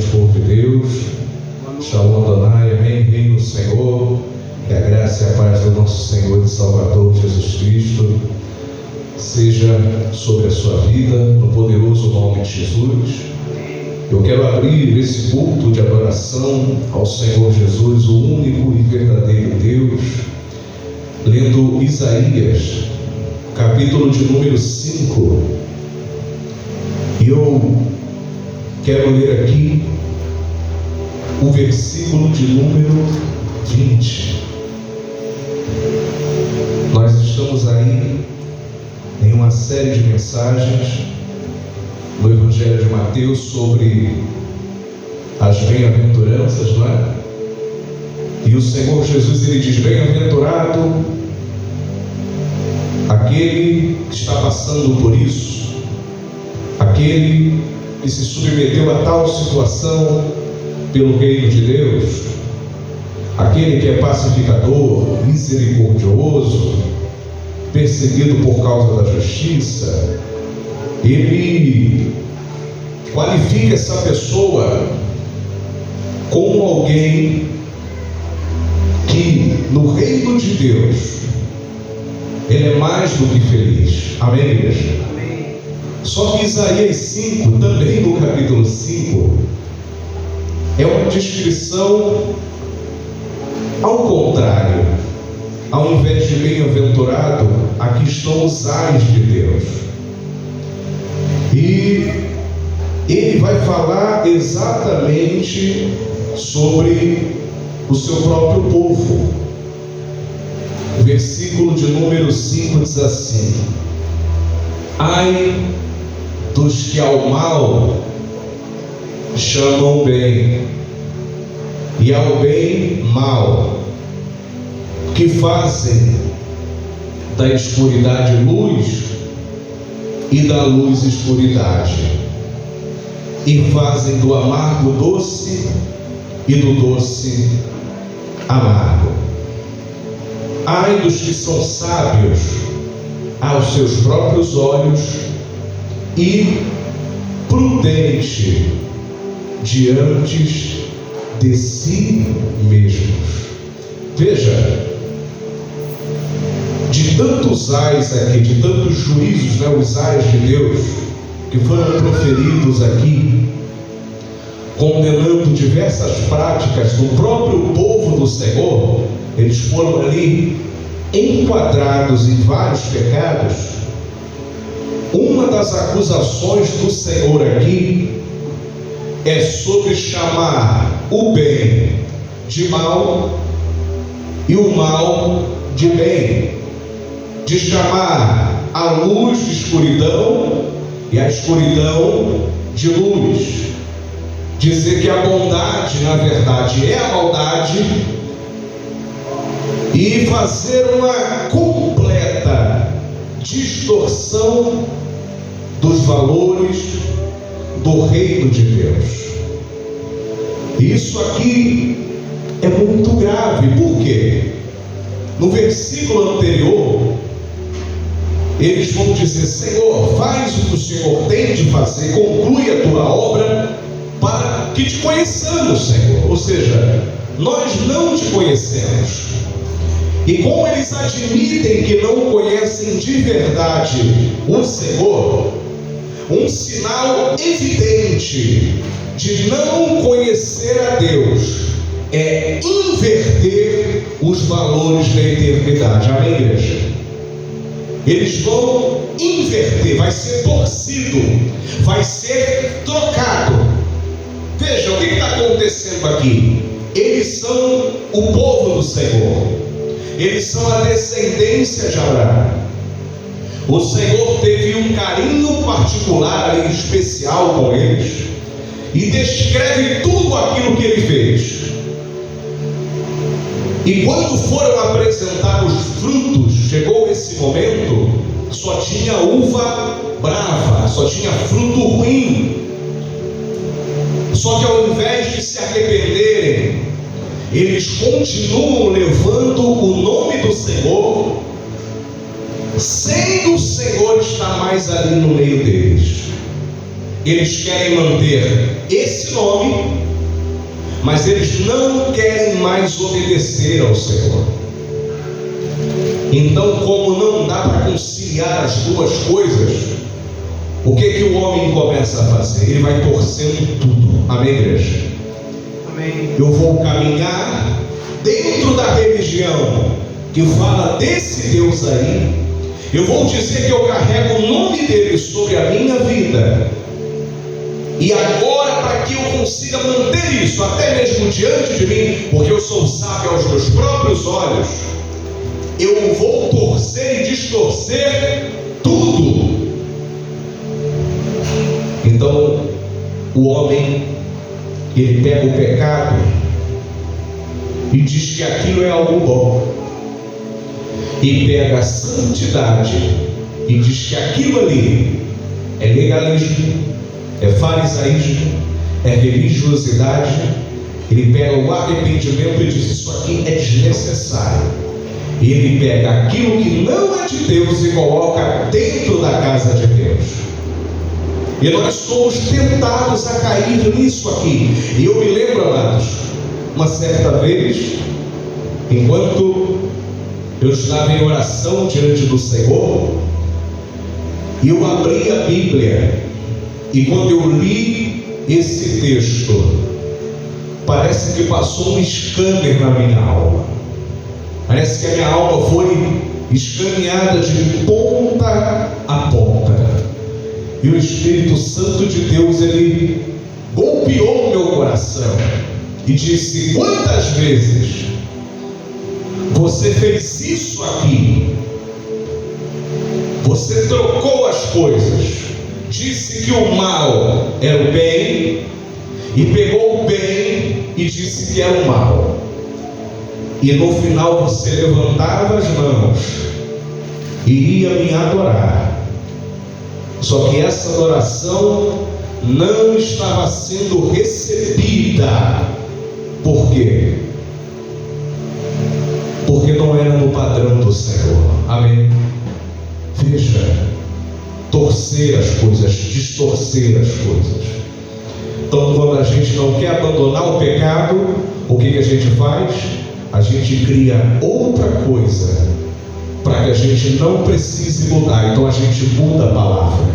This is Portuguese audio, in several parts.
noite, povo de Deus. Shalom Adonai, amém, reino do Senhor. Que a graça e a paz do nosso Senhor e Salvador Jesus Cristo seja sobre a sua vida, no poderoso nome de Jesus. Eu quero abrir esse culto de adoração ao Senhor Jesus, o único e verdadeiro Deus, lendo Isaías, capítulo de número 5. E eu quero ler aqui o versículo de número 20. Nós estamos aí em uma série de mensagens no Evangelho de Mateus sobre as bem-aventuranças, não é? E o Senhor Jesus, ele diz: bem-aventurado aquele que está passando por isso, aquele que se submeteu a tal situação pelo reino de Deus, aquele que é pacificador, misericordioso, perseguido por causa da justiça. Ele qualifica essa pessoa como alguém que no reino de Deus ele é mais do que feliz. Amém, igreja? Amém. Só que Isaías 5, também no capítulo 5, é uma descrição ao contrário. Ao invés de bem-aventurado, aqui estão os ais de Deus. E ele vai falar exatamente sobre o seu próprio povo. O versículo de número 5 diz assim: ai dos que ao mal chamam bem, e ao bem mal, que fazem da escuridade luz e da luz escuridade, e fazem do amargo doce e do doce amargo. Ai dos que são sábios aos seus próprios olhos e prudente diante de si mesmos. Veja, de tantos ais aqui, de tantos juízos, né, os ais de Deus que foram proferidos aqui, condenando diversas práticas do próprio povo do Senhor, eles foram ali enquadrados em vários pecados. Uma das acusações do Senhor aqui é sobre chamar o bem de mal e o mal de bem, de chamar a luz de escuridão e a escuridão de luz, dizer que a bondade na verdade é a maldade, e fazer uma completa distorção dos valores do reino de Deus. Isso aqui é muito grave. Por quê? No versículo anterior, eles vão dizer: Senhor, faz o que o Senhor tem de fazer, conclui a tua obra, para que te conheçamos, Senhor. Ou seja, nós não te conhecemos. E como eles admitem que não conhecem de verdade o Senhor, um sinal evidente de não conhecer a Deus é inverter os valores da eternidade. Amém, igreja? Eles vão inverter, vai ser torcido, vai ser trocado. Veja o que está acontecendo aqui. Eles são o povo do Senhor, eles são a descendência de Abraão. O Senhor teve um carinho particular e especial com eles, e descreve tudo aquilo que ele fez. E quando foram apresentar os frutos, chegou esse momento, só tinha uva brava, só tinha fruto ruim. Só que ao invés de se arrependerem, eles continuam levando o nome do Senhor, sem o Senhor estar mais ali no meio deles. eles querem manter esse nome, mas eles não querem mais obedecer ao Senhor. Então, como não dá para conciliar as duas coisas, o que o homem começa a fazer? Ele vai torcendo tudo. Amém, igreja? Amém. Eu vou caminhar dentro da religião que fala desse Deus aí. Eu vou dizer que eu carrego o nome dele sobre a minha vida. E agora, para que eu consiga manter isso, até mesmo diante de mim, porque eu sou sábio aos meus próprios olhos, eu vou torcer e distorcer tudo. Então, o homem, ele pega o pecado e diz que aquilo é algo bom, e pega a santidade e diz que aquilo ali é legalismo, é farisaísmo, é religiosidade. Ele pega o arrependimento e diz: isso aqui é desnecessário. E ele pega aquilo que não é de Deus e coloca dentro da casa de Deus. E nós somos tentados a cair nisso aqui. E eu me lembro, amados, uma certa vez, enquanto eu estava em oração diante do Senhor, e eu abri a Bíblia, e quando eu li esse texto, parece que passou um scanner na minha alma. Parece que a minha alma foi escaneada de ponta a ponta. E o Espírito Santo de Deus, ele golpeou o meu coração e disse: quantas vezes você fez isso aqui? Você trocou as coisas, disse que o mal era o bem, e pegou o bem e disse que era o mal. E no final você levantava as mãos e ia me adorar. Só que essa adoração não estava sendo recebida. Por quê? Porque não era no padrão do Senhor. Amém? Veja, torcer as coisas, distorcer as coisas. Então, quando a gente não quer abandonar o pecado, o que a gente faz? A gente cria outra coisa para que a gente não precise mudar. Então a gente muda a palavra,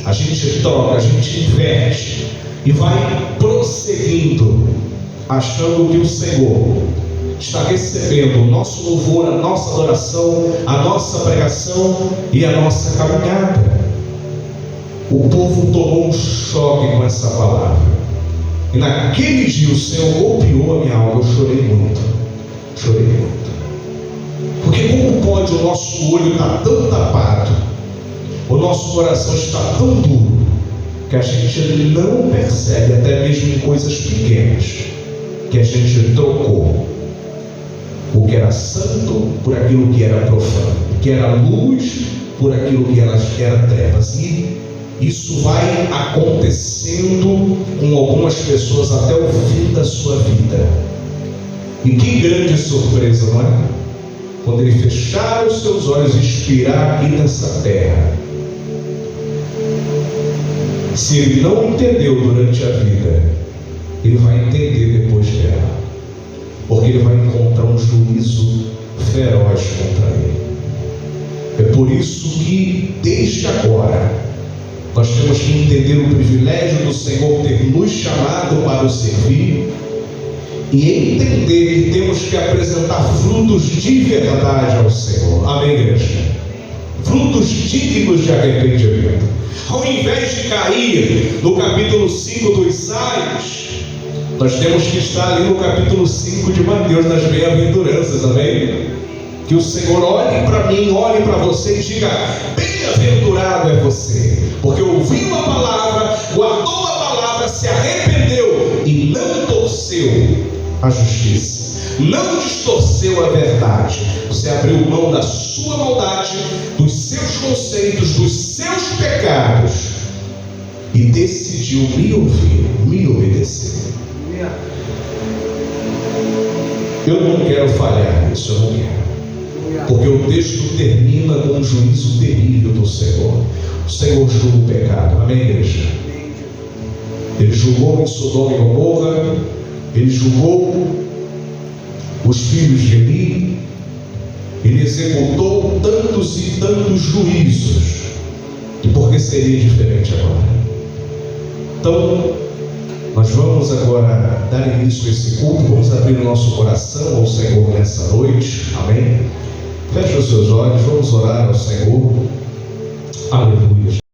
a gente troca, a gente inverte e vai prosseguindo, achando que o Senhor está recebendo o nosso louvor, a nossa adoração, a nossa pregação e a nossa caminhada. O povo tomou um choque com essa palavra, e naquele dia o Senhor golpeou a minha alma. Eu chorei muito. Porque como pode o nosso olho estar tão tapado, o nosso coração está tão duro, que a gente não percebe, até mesmo em coisas pequenas, que a gente trocou o que era santo por aquilo que era profano, o que era luz por aquilo que era trevas. E isso vai acontecendo com algumas pessoas até o fim da sua vida. E que grande surpresa, não é? Quando ele fechar os seus olhos e expirar aqui nessa terra, se ele não entendeu durante a vida, ele vai entender depois dela, porque ele vai encontrar um juízo feroz contra ele. É por isso que desde agora nós temos que entender o privilégio do Senhor ter nos chamado para o servir, e entender que temos que apresentar frutos de verdade ao Senhor. Amém, igreja? Frutos dignos de arrependimento. Ao invés de cair no capítulo 5 dos Salmos, nós temos que estar ali no capítulo 5 de Mateus, nas bem-aventuranças. Amém? Que o Senhor olhe para mim, olhe para você e diga: bem-aventurado é você, porque ouviu a palavra, guardou a palavra, se arrependeu e não torceu a justiça, não distorceu a verdade. Você abriu mão da sua maldade, dos seus conceitos, dos seus pecados, e decidiu me ouvir, me obedecer. Eu não quero falhar nisso, eu não quero, porque o texto termina com um juízo terrível do Senhor. O Senhor julga o pecado. Amém, igreja? julgou em Sodoma e Gomorra, ele julgou os filhos de Eli, ele executou tantos e tantos juízos. E por que seria diferente agora? Então, nós vamos agora dar início a esse culto, vamos abrir o nosso coração ao Senhor nessa noite, amém? Feche os seus olhos, vamos orar ao Senhor, aleluia.